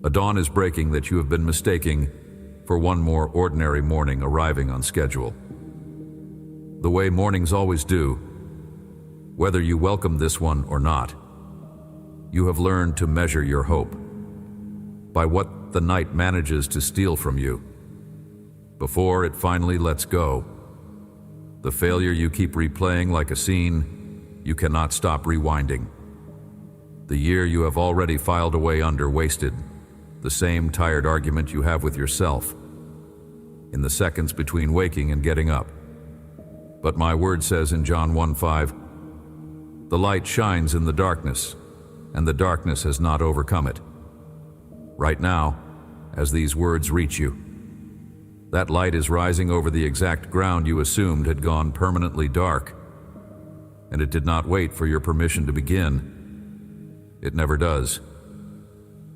A dawn is breaking that you have been mistaking for one more ordinary morning arriving on schedule. The way mornings always do, whether you welcome this one or not, you have learned to measure your hope by what the night manages to steal from you before it finally lets go. The failure you keep replaying like a scene you cannot stop rewinding. The year you have already filed away under wasted, the same tired argument you have with yourself in the seconds between waking and getting up. But my word says in John 1:5, the light shines in the darkness, and the darkness has not overcome it. Right now, as these words reach you, that light is rising over the exact ground you assumed had gone permanently dark, and it did not wait for your permission to begin. It never does.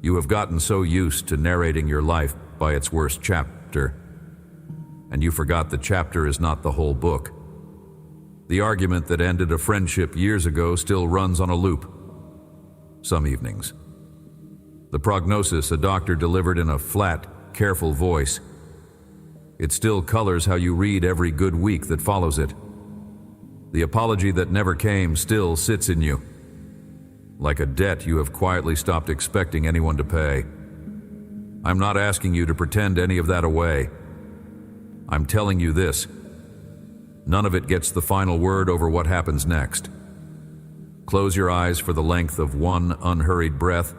You have gotten so used to narrating your life by its worst chapter, and you forgot the chapter is not the whole book. The argument that ended a friendship years ago still runs on a loop some evenings. The prognosis a doctor delivered in a flat, careful voice, it still colors how you read every good week that follows it. The apology that never came still sits in you, like a debt you have quietly stopped expecting anyone to pay. I'm not asking you to pretend any of that away. I'm telling you this: none of it gets the final word over what happens next. Close your eyes for the length of one unhurried breath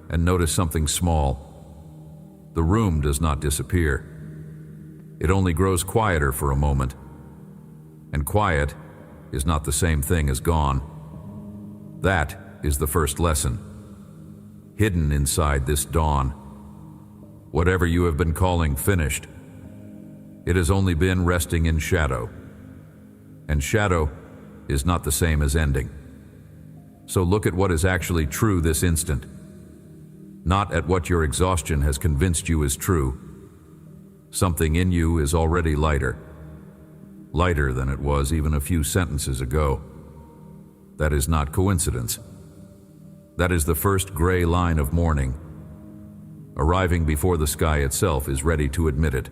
and notice something small. The room does not disappear. It only grows quieter for a moment. And quiet is not the same thing as gone. That is the first lesson. Hidden inside this dawn, whatever you have been calling finished, it has only been resting in shadow. And shadow is not the same as ending. So look at what is actually true this instant, not at what your exhaustion has convinced you is true. Something in you is already lighter than it was even a few sentences ago. That is not coincidence. That is the first gray line of morning, arriving before the sky itself is ready to admit it.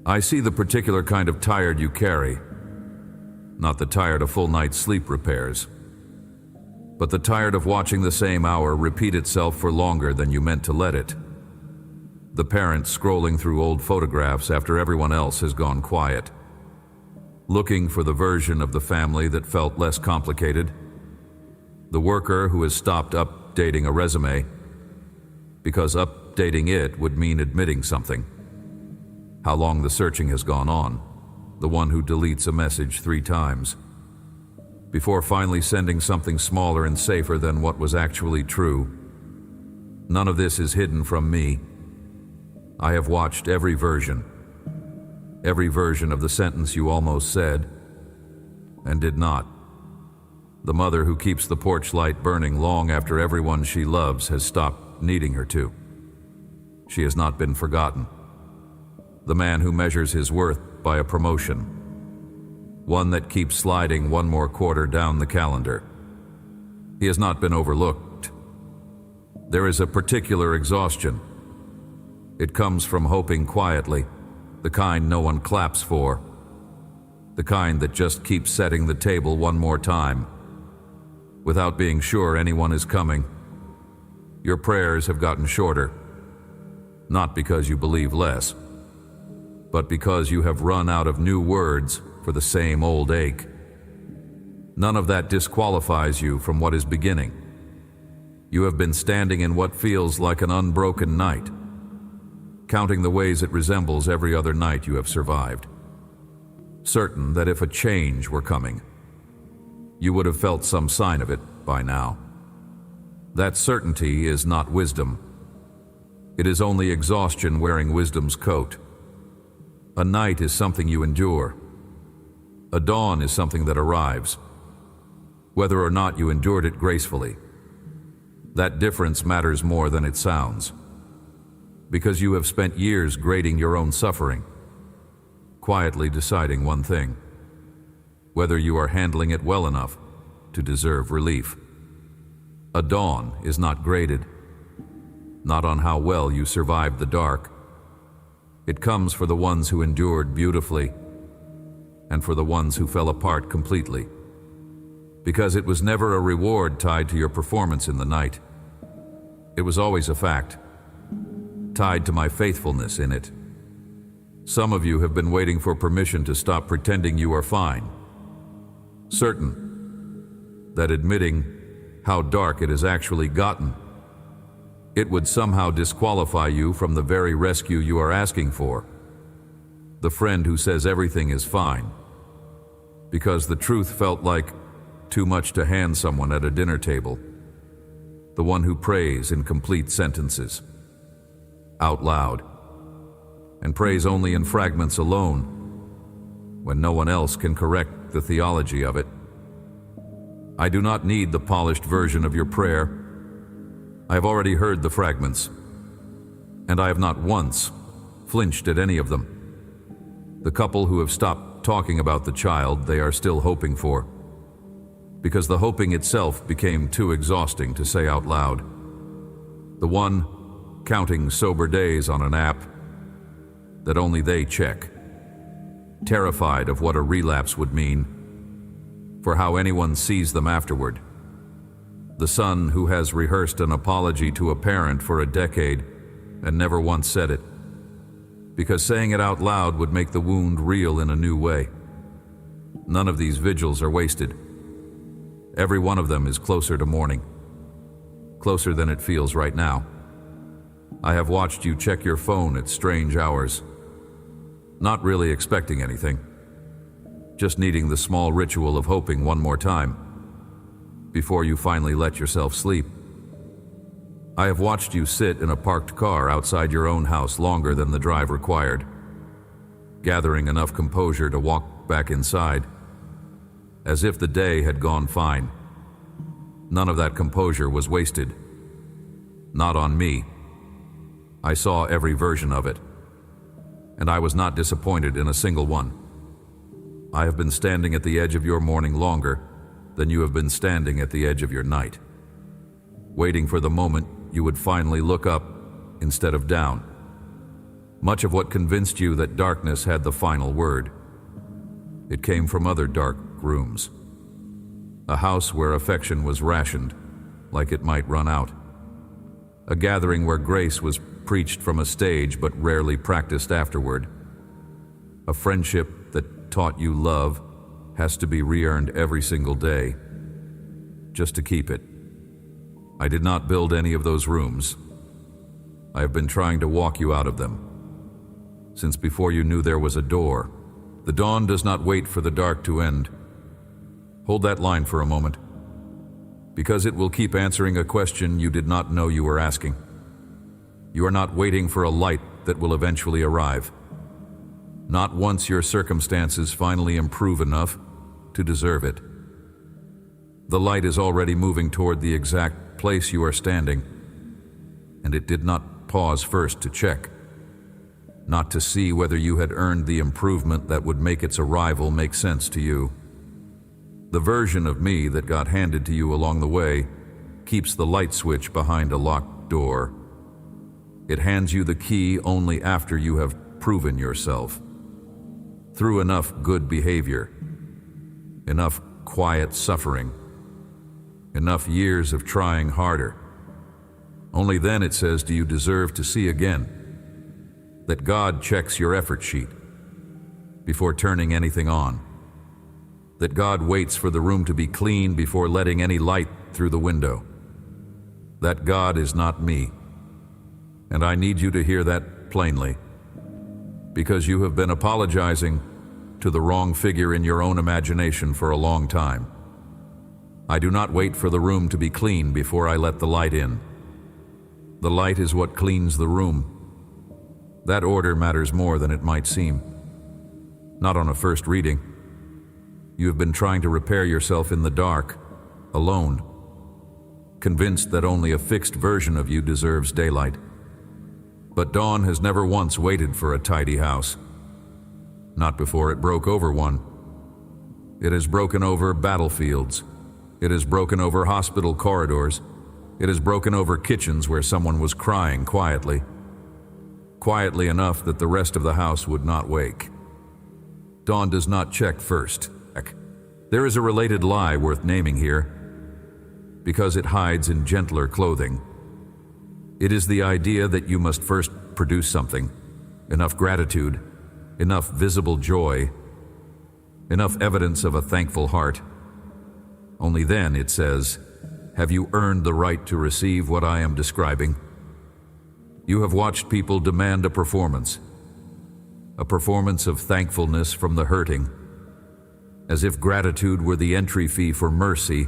I see the particular kind of tired you carry, not the tired a full night's sleep repairs, but the tired of watching the same hour repeat itself for longer than you meant to let it. The parent scrolling through old photographs after everyone else has gone quiet, looking for the version of the family that felt less complicated. The worker who has stopped updating a resume because updating it would mean admitting something. How long the searching has gone on. The one who deletes a message 3 times before finally sending something smaller and safer than what was actually true. None of this is hidden from me. I have watched every version of the sentence you almost said and did not. The mother who keeps the porch light burning long after everyone she loves has stopped needing her to. She has not been forgotten. The man who measures his worth by a promotion, one that keeps sliding one more quarter down the calendar. He has not been overlooked. There is a particular exhaustion. It comes from hoping quietly, the kind no one claps for, the kind that just keeps setting the table one more time, without being sure anyone is coming. Your prayers have gotten shorter, not because you believe less, but because you have run out of new words for the same old ache. None of that disqualifies you from what is beginning. You have been standing in what feels like an unbroken night, counting the ways it resembles every other night you have survived, certain that if a change were coming, you would have felt some sign of it by now. That certainty is not wisdom. It is only exhaustion wearing wisdom's coat. A night is something you endure. A dawn is something that arrives, whether or not you endured it gracefully. That difference matters more than it sounds, because you have spent years grading your own suffering, quietly deciding one thing: whether you are handling it well enough to deserve relief. A dawn is not graded. not on how well you survived the dark. It comes for the ones who endured beautifully and for the ones who fell apart completely. Because it was never a reward tied to your performance in the night. It was always a fact, tied to my faithfulness in it. Some of you have been waiting for permission to stop pretending you are fine, certain that admitting how dark it has actually gotten, it would somehow disqualify you from the very rescue you are asking for. The friend who says everything is fine, because the truth felt like too much to hand someone at a dinner table. The one who prays in complete sentences, out loud, and prays only in fragments alone, when no one else can correct the theology of it. I do not need the polished version of your prayer. I have already heard the fragments, and I have not once flinched at any of them. The couple who have stopped talking about the child they are still hoping for, because the hoping itself became too exhausting to say out loud. The one counting sober days on an app that only they check, terrified of what a relapse would mean, for how anyone sees them afterward. The son who has rehearsed an apology to a parent for a decade and never once said it, because saying it out loud would make the wound real in a new way. None of these vigils are wasted. Every one of them is closer to morning, closer than it feels right now. I have watched you check your phone at strange hours, not really expecting anything, just needing the small ritual of hoping one more time before you finally let yourself sleep. I have watched you sit in a parked car outside your own house longer than the drive required, gathering enough composure to walk back inside, as if the day had gone fine. None of that composure was wasted. Not on me. I saw every version of it, and I was not disappointed in a single one. I have been standing at the edge of your morning longer than you have been standing at the edge of your night, waiting for the moment you would finally look up instead of down. Much of what convinced you that darkness had the final word, it came from other dark rooms. A house where affection was rationed, like it might run out. A gathering where grace was preached from a stage but rarely practiced afterward. A friendship that taught you love has to be re-earned every single day, just to keep it. I did not build any of those rooms. I have been trying to walk you out of them, since before you knew there was a door. The dawn does not wait for the dark to end. Hold that line for a moment, because it will keep answering a question you did not know you were asking. You are not waiting for a light that will eventually arrive. Not once your circumstances finally improve enough to deserve it. The light is already moving toward the exact place you are standing, and it did not pause first to check, not to see whether you had earned the improvement that would make its arrival make sense to you. The version of me that got handed to you along the way keeps the light switch behind a locked door. It hands you the key only after you have proven yourself. Through enough good behavior, enough quiet suffering, enough years of trying harder. Only then it says, do you deserve to see again? That God checks your effort sheet before turning anything on. That God waits for the room to be clean before letting any light through the window. That God is not me. And I need you to hear that plainly, because you have been apologizing to the wrong figure in your own imagination for a long time. I do not wait for the room to be clean before I let the light in. The light is what cleans the room. That order matters more than it might seem. Not on a first reading. You have been trying to repair yourself in the dark, alone, convinced that only a fixed version of you deserves daylight. But dawn has never once waited for a tidy house. Not before it broke over one. It has broken over battlefields. It has broken over hospital corridors. It has broken over kitchens where someone was crying quietly enough that the rest of the house would not wake. Dawn does not check first. There is a related lie worth naming here, because it hides in gentler clothing. It is the idea that you must first produce something, enough gratitude, enough visible joy, enough evidence of a thankful heart. Only then, it says, have you earned the right to receive what I am describing. You have watched people demand a performance of thankfulness from the hurting, as if gratitude were the entry fee for mercy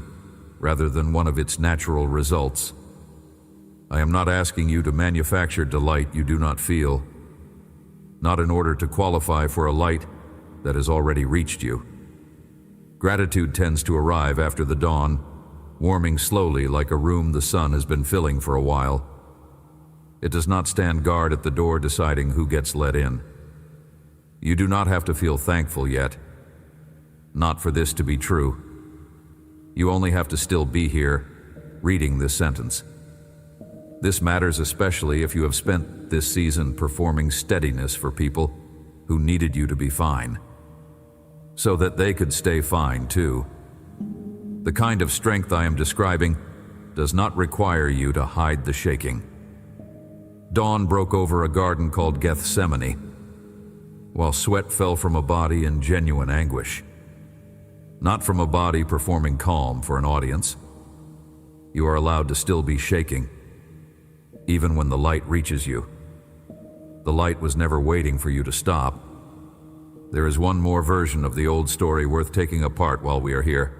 rather than one of its natural results. I am not asking you to manufacture delight you do not feel, not in order to qualify for a light that has already reached you. Gratitude tends to arrive after the dawn, warming slowly like a room the sun has been filling for a while. It does not stand guard at the door deciding who gets let in. You do not have to feel thankful yet, not for this to be true. You only have to still be here, reading this sentence. This matters especially if you have spent this season performing steadiness for people who needed you to be fine, so that they could stay fine too. The kind of strength I am describing does not require you to hide the shaking. Dawn broke over a garden called Gethsemane, while sweat fell from a body in genuine anguish, not from a body performing calm for an audience. You are allowed to still be shaking, even when the light reaches you. The light was never waiting for you to stop. There is one more version of the old story worth taking apart while we are here.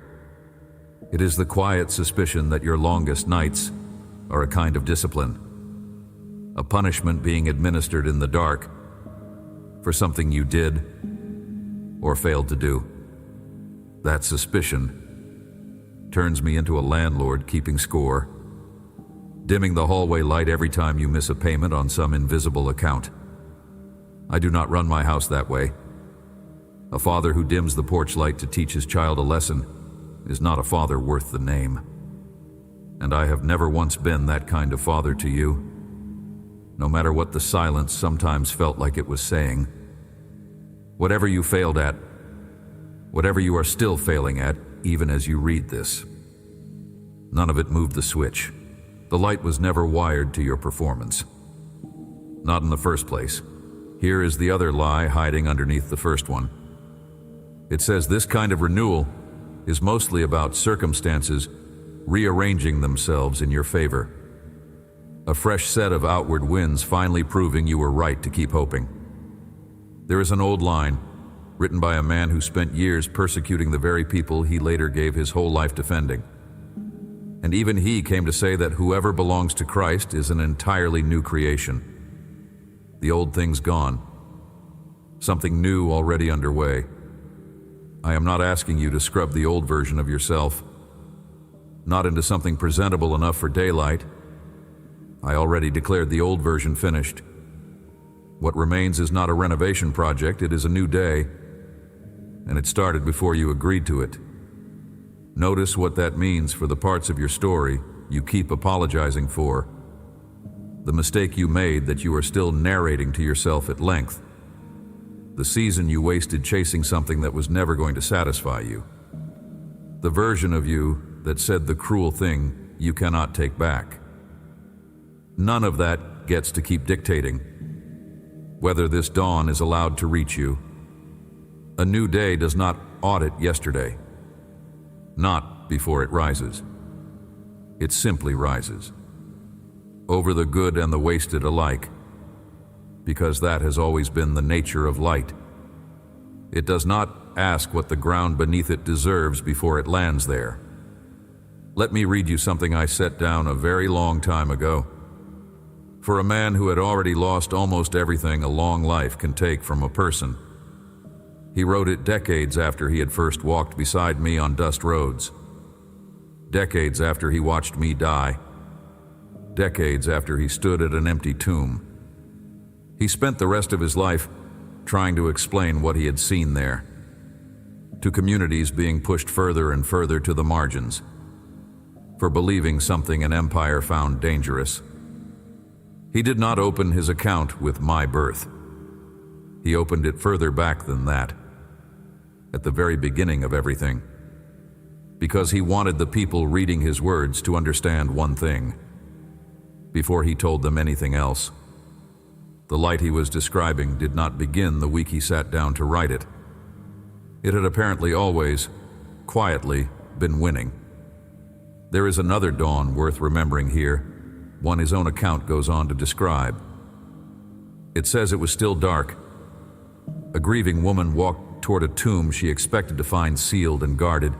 It is the quiet suspicion that your longest nights are a kind of discipline, a punishment being administered in the dark for something you did or failed to do. That suspicion turns me into a landlord keeping score, dimming the hallway light every time you miss a payment on some invisible account. I do not run my house that way. A father who dims the porch light to teach his child a lesson is not a father worth the name. And I have never once been that kind of father to you, no matter what the silence sometimes felt like it was saying. Whatever you failed at, whatever you are still failing at, even as you read this, none of it moved the switch. The light was never wired to your performance. Not in the first place. Here is the other lie hiding underneath the first one. It says this kind of renewal is mostly about circumstances rearranging themselves in your favor. A fresh set of outward winds finally proving you were right to keep hoping. There is an old line, written by a man who spent years persecuting the very people he later gave his whole life defending. And even he came to say that whoever belongs to Christ is an entirely new creation. The old thing's gone. Something new already underway. I am not asking you to scrub the old version of yourself, not into something presentable enough for daylight. I already declared the old version finished. What remains is not a renovation project, it is a new day, and it started before you agreed to it. Notice what that means for the parts of your story you keep apologizing for, the mistake you made that you are still narrating to yourself at length, the season you wasted chasing something that was never going to satisfy you, the version of you that said the cruel thing you cannot take back. None of that gets to keep dictating whether this dawn is allowed to reach you. A new day does not audit yesterday, not before it rises. It simply rises, over the good and the wasted alike, because that has always been the nature of light. It does not ask what the ground beneath it deserves before it lands there. Let me read you something I set down a very long time ago. For a man who had already lost almost everything a long life can take from a person. He wrote it decades after he had first walked beside me on dust roads. Decades after he watched me die. Decades after he stood at an empty tomb. He spent the rest of his life trying to explain what he had seen there, to communities being pushed further and further to the margins, for believing something an empire found dangerous. He did not open his account with my birth. He opened it further back than that, at the very beginning of everything, because he wanted the people reading his words to understand one thing before he told them anything else. The light he was describing did not begin the week he sat down to write it. It had apparently always, quietly, been winning. There is another dawn worth remembering here, one his own account goes on to describe. It says it was still dark. A grieving woman walked toward a tomb she expected to find sealed and guarded.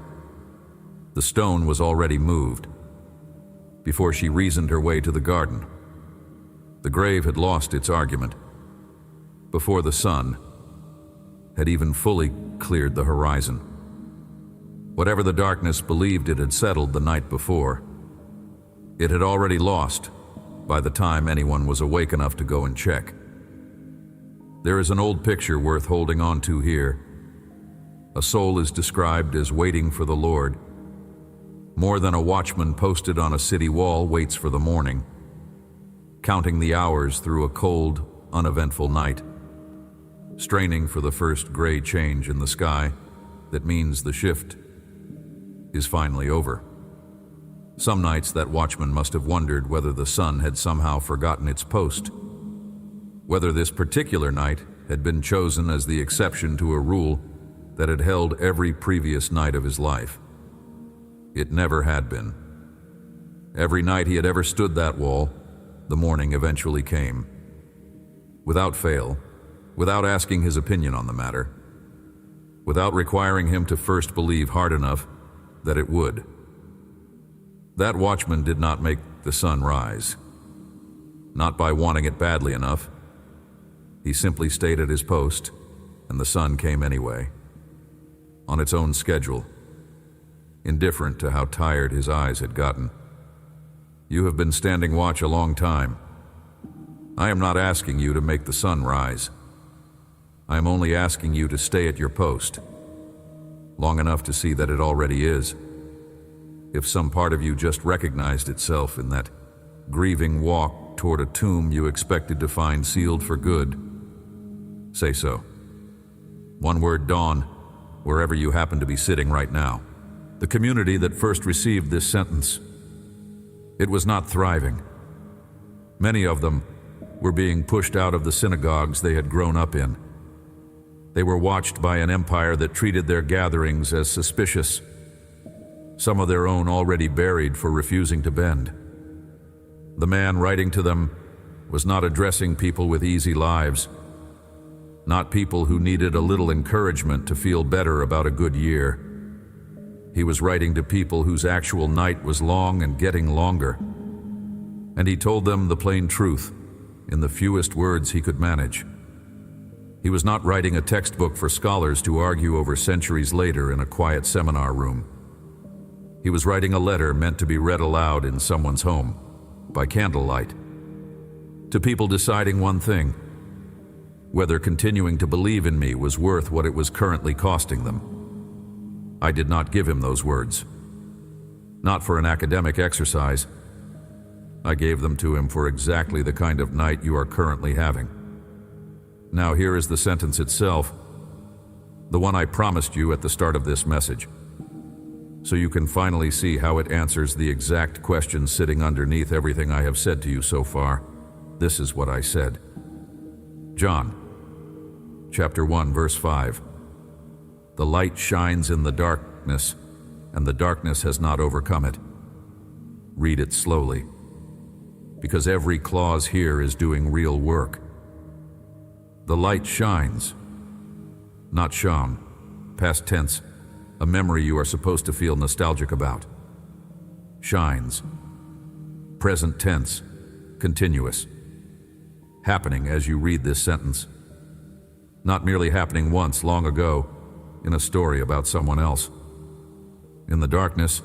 The stone was already moved before she reasoned her way to the garden. The grave had lost its argument before the sun had even fully cleared the horizon. Whatever the darkness believed it had settled the night before, it had already lost by the time anyone was awake enough to go and check. There is an old picture worth holding on to here. A soul is described as waiting for the Lord. More than a watchman posted on a city wall waits for the morning, counting the hours through a cold, uneventful night, straining for the first gray change in the sky that means the shift is finally over. Some nights that watchman must have wondered whether the sun had somehow forgotten its post, whether this particular night had been chosen as the exception to a rule that had held every previous night of his life. It never had been. Every night he had ever stood that wall, the morning eventually came. Without fail, without asking his opinion on the matter, without requiring him to first believe hard enough that it would. That watchman did not make the sun rise, not by wanting it badly enough. He simply stayed at his post, and the sun came anyway, on its own schedule, indifferent to how tired his eyes had gotten. You have been standing watch a long time. I am not asking you to make the sun rise. I am only asking you to stay at your post, long enough to see that it already is. If some part of you just recognized itself in that grieving walk toward a tomb you expected to find sealed for good, say so. One word, dawn, wherever you happen to be sitting right now. The community that first received this sentence, it was not thriving. Many of them were being pushed out of the synagogues they had grown up in. They were watched by an empire that treated their gatherings as suspicious, some of their own already buried for refusing to bend. The man writing to them was not addressing people with easy lives, not people who needed a little encouragement to feel better about a good year. He was writing to people whose actual night was long and getting longer, and he told them the plain truth in the fewest words he could manage. He was not writing a textbook for scholars to argue over centuries later in a quiet seminar room. He was writing a letter meant to be read aloud in someone's home, by candlelight, to people deciding one thing: whether continuing to believe in me was worth what it was currently costing them. I did not give him those words, not for an academic exercise. I gave them to him for exactly the kind of night you are currently having. Now here is the sentence itself, the one I promised you at the start of this message, so you can finally see how it answers the exact question sitting underneath everything I have said to you so far. This is what I said. John, chapter 1, verse 5. The light shines in the darkness, and the darkness has not overcome it. Read it slowly, because every clause here is doing real work. The light shines, not shone, past tense, a memory you are supposed to feel nostalgic about. Shines, present tense, continuous, happening as you read this sentence, not merely happening once long ago in a story about someone else. In the darkness,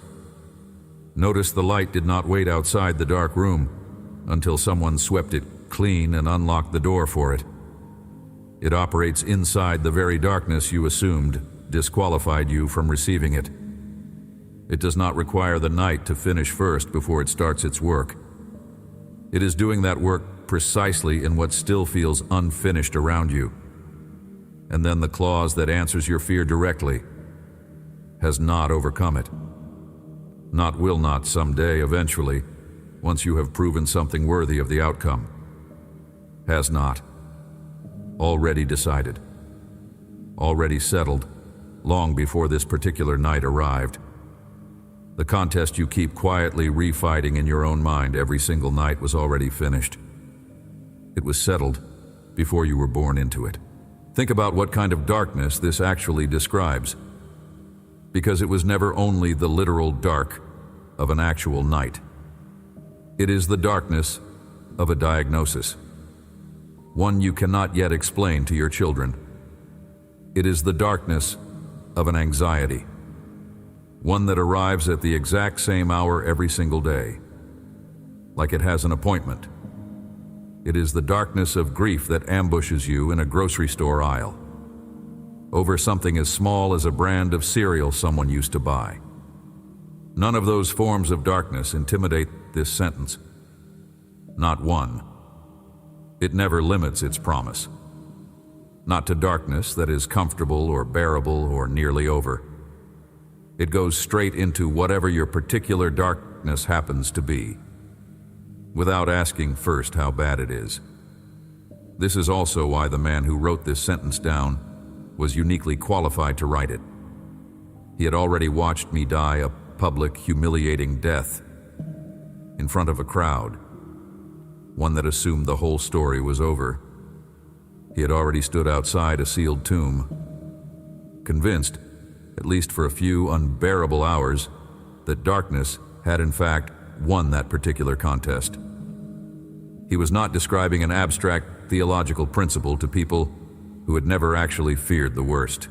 notice the light did not wait outside the dark room until someone swept it clean and unlocked the door for it. It operates inside the very darkness you assumed disqualified you from receiving it. It does not require the night to finish first before it starts its work. It is doing that work precisely in what still feels unfinished around you. And then the clause that answers your fear directly has not overcome it. Not will not someday, eventually, once you have proven something worthy of the outcome. Has not. Already decided. Already settled, long before this particular night arrived. The contest you keep quietly refighting in your own mind every single night was already finished. It was settled before you were born into it. Think about what kind of darkness this actually describes, because it was never only the literal dark of an actual night. It is the darkness of a diagnosis, one you cannot yet explain to your children. It is the darkness of an anxiety, one that arrives at the exact same hour every single day, like it has an appointment. It is the darkness of grief that ambushes you in a grocery store aisle, over something as small as a brand of cereal someone used to buy. None of those forms of darkness intimidate this sentence. Not one. It never limits its promise. Not to darkness that is comfortable or bearable or nearly over. It goes straight into whatever your particular darkness happens to be, without asking first how bad it is. This is also why the man who wrote this sentence down was uniquely qualified to write it. He had already watched me die a public, humiliating death in front of a crowd, one that assumed the whole story was over. He had already stood outside a sealed tomb, convinced, at least for a few unbearable hours, that darkness had in fact won that particular contest. He was not describing an abstract theological principle to people who had never actually feared the worst.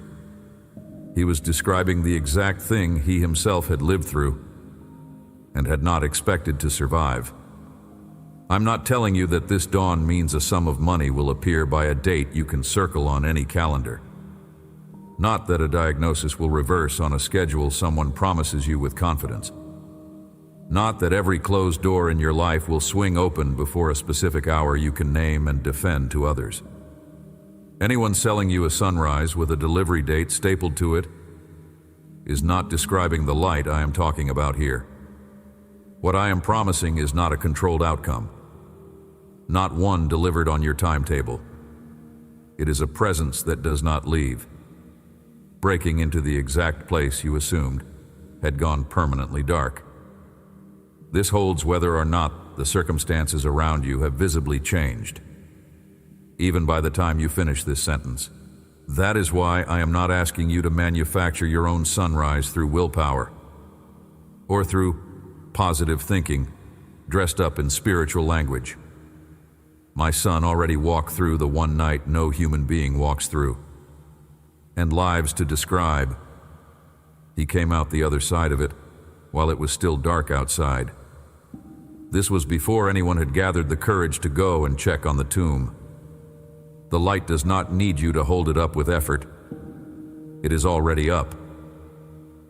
He was describing the exact thing he himself had lived through and had not expected to survive. I'm not telling you that this dawn means a sum of money will appear by a date you can circle on any calendar. Not that a diagnosis will reverse on a schedule someone promises you with confidence. Not that every closed door in your life will swing open before a specific hour you can name and defend to others. Anyone selling you a sunrise with a delivery date stapled to it is not describing the light I am talking about here. What I am promising is not a controlled outcome, not one delivered on your timetable. It is a presence that does not leave, breaking into the exact place you assumed had gone permanently dark. This holds whether or not the circumstances around you have visibly changed, even by the time you finish this sentence. That is why I am not asking you to manufacture your own sunrise through willpower or through positive thinking dressed up in spiritual language. My son already walked through the one night no human being walks through, and lives to describe. He came out the other side of it while it was still dark outside. This was before anyone had gathered the courage to go and check on the tomb. The light does not need you to hold it up with effort. It is already up.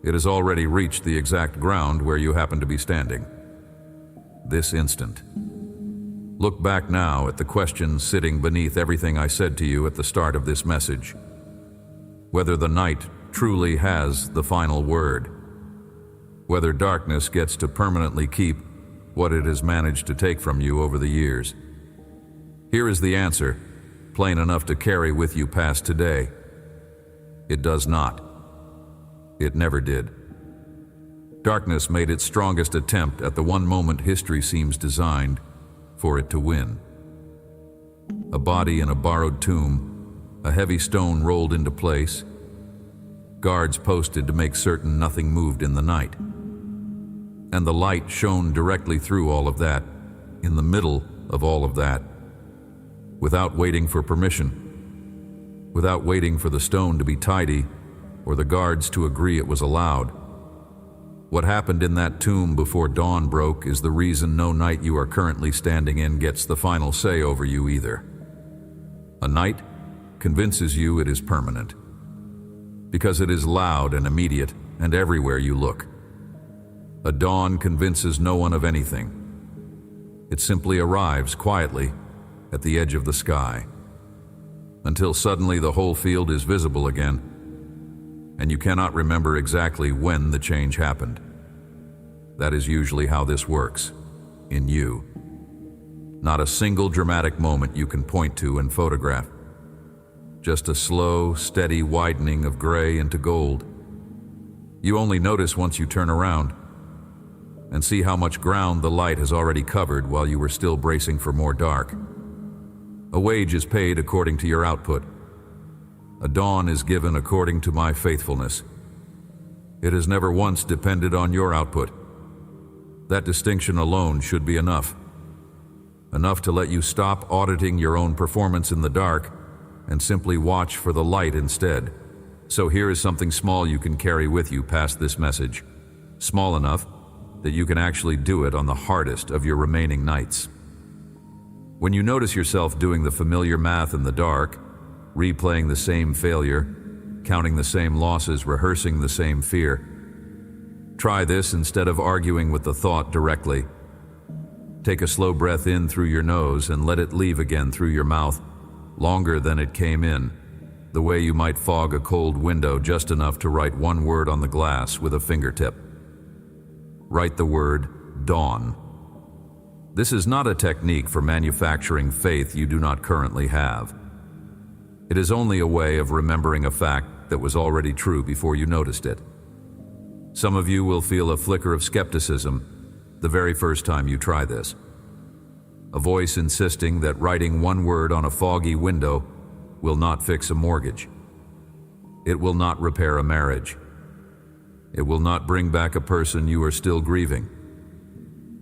It has already reached the exact ground where you happen to be standing. This instant. Look back now at the questions sitting beneath everything I said to you at the start of this message. Whether the night truly has the final word. Whether darkness gets to permanently keep what it has managed to take from you over the years. Here is the answer, plain enough to carry with you past today. It does not. It never did. Darkness made its strongest attempt at the one moment history seems designed for it to win. A body in a borrowed tomb, a heavy stone rolled into place, guards posted to make certain nothing moved in the night. And the light shone directly through all of that, in the middle of all of that, without waiting for permission, without waiting for the stone to be tidy or the guards to agree it was allowed. What happened in that tomb before dawn broke is the reason no night you are currently standing in gets the final say over you either. A night convinces you it is permanent, because it is loud and immediate and everywhere you look. A dawn convinces no one of anything. It simply arrives quietly at the edge of the sky, until suddenly the whole field is visible again, and you cannot remember exactly when the change happened. That is usually how this works, in you. Not a single dramatic moment you can point to and photograph. Just a slow, steady widening of gray into gold. You only notice once you turn around and see how much ground the light has already covered while you were still bracing for more dark. A wage is paid according to your output. A dawn is given according to my faithfulness. It has never once depended on your output. That distinction alone should be enough. Enough to let you stop auditing your own performance in the dark and simply watch for the light instead. So here is something small you can carry with you past this message. Small enough that you can actually do it on the hardest of your remaining nights. When you notice yourself doing the familiar math in the dark, replaying the same failure, counting the same losses, rehearsing the same fear, try this instead of arguing with the thought directly. Take a slow breath in through your nose and let it leave again through your mouth, longer than it came in, the way you might fog a cold window just enough to write one word on the glass with a fingertip. Write the word dawn. This is not a technique for manufacturing faith you do not currently have. It is only a way of remembering a fact that was already true before you noticed it. Some of you will feel a flicker of skepticism the very first time you try this. A voice insisting that writing one word on a foggy window will not fix a mortgage. It will not repair a marriage. It will not bring back a person you are still grieving.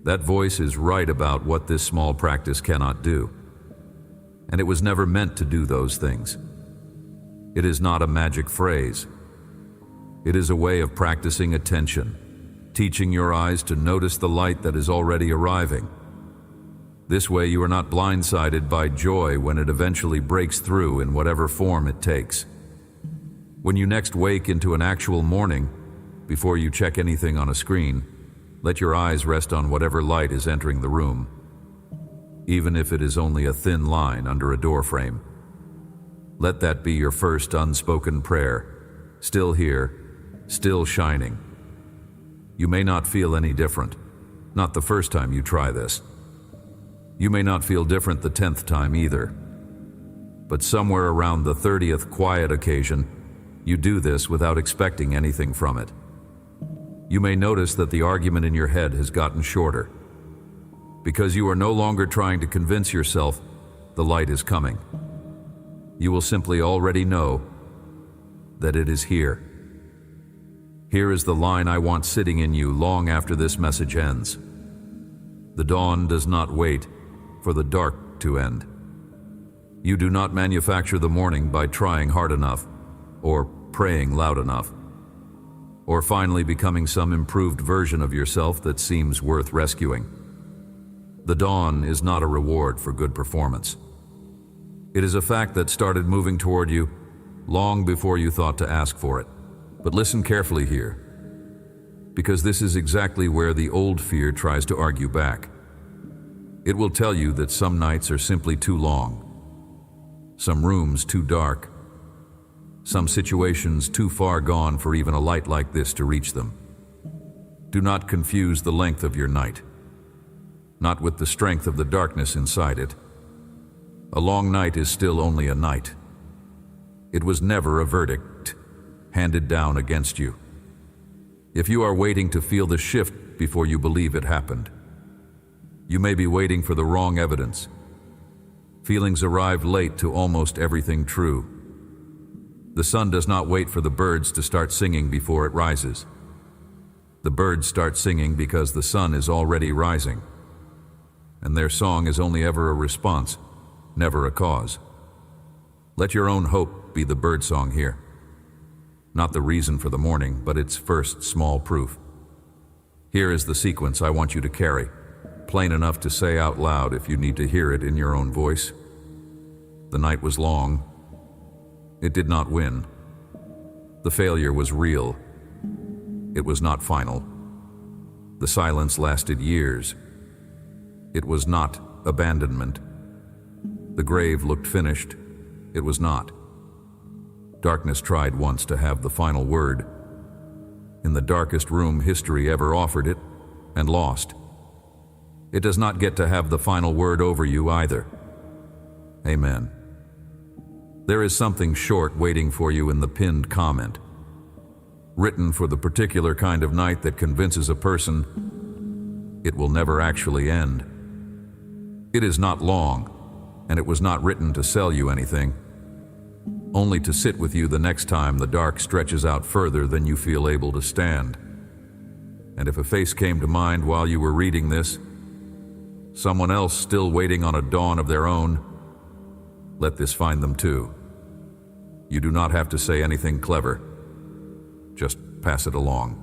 That voice is right about what this small practice cannot do. And it was never meant to do those things. It is not a magic phrase. It is a way of practicing attention, teaching your eyes to notice the light that is already arriving. This way you are not blindsided by joy when it eventually breaks through in whatever form it takes. When you next wake into an actual morning, before you check anything on a screen, let your eyes rest on whatever light is entering the room, even if it is only a thin line under a door frame. Let that be your first unspoken prayer, still here, still shining. You may not feel any different, not the first time you try this. You may not feel different the 10th time either. But somewhere around the 30th quiet occasion, you do this without expecting anything from it. You may notice that the argument in your head has gotten shorter, because you are no longer trying to convince yourself the light is coming. You will simply already know that it is here. Here is the line I want sitting in you long after this message ends. The dawn does not wait for the dark to end. You do not manufacture the morning by trying hard enough, or praying loud enough, or finally becoming some improved version of yourself that seems worth rescuing. The dawn is not a reward for good performance. It is a fact that started moving toward you long before you thought to ask for it. But listen carefully here, because this is exactly where the old fear tries to argue back. It will tell you that some nights are simply too long, some rooms too dark, some situations too far gone for even a light like this to reach them. Do not confuse the length of your night, not with the strength of the darkness inside it. A long night is still only a night. It was never a verdict handed down against you. If you are waiting to feel the shift before you believe it happened, you may be waiting for the wrong evidence. Feelings arrive late to almost everything true. The sun does not wait for the birds to start singing before it rises. The birds start singing because the sun is already rising, and their song is only ever a response, never a cause. Let your own hope be the birdsong here. Not the reason for the morning, but its first small proof. Here is the sequence I want you to carry, plain enough to say out loud if you need to hear it in your own voice. The night was long. It did not win. The failure was real. It was not final. The silence lasted years. It was not abandonment. The grave looked finished. It was not. Darkness tried once to have the final word. In the darkest room history ever offered it, and lost. It does not get to have the final word over you either. Amen. There is something short waiting for you in the pinned comment, written for the particular kind of night that convinces a person it will never actually end. It is not long, and it was not written to sell you anything, only to sit with you the next time the dark stretches out further than you feel able to stand. And if a face came to mind while you were reading this, someone else still waiting on a dawn of their own, let this find them too. You do not have to say anything clever. Just pass it along.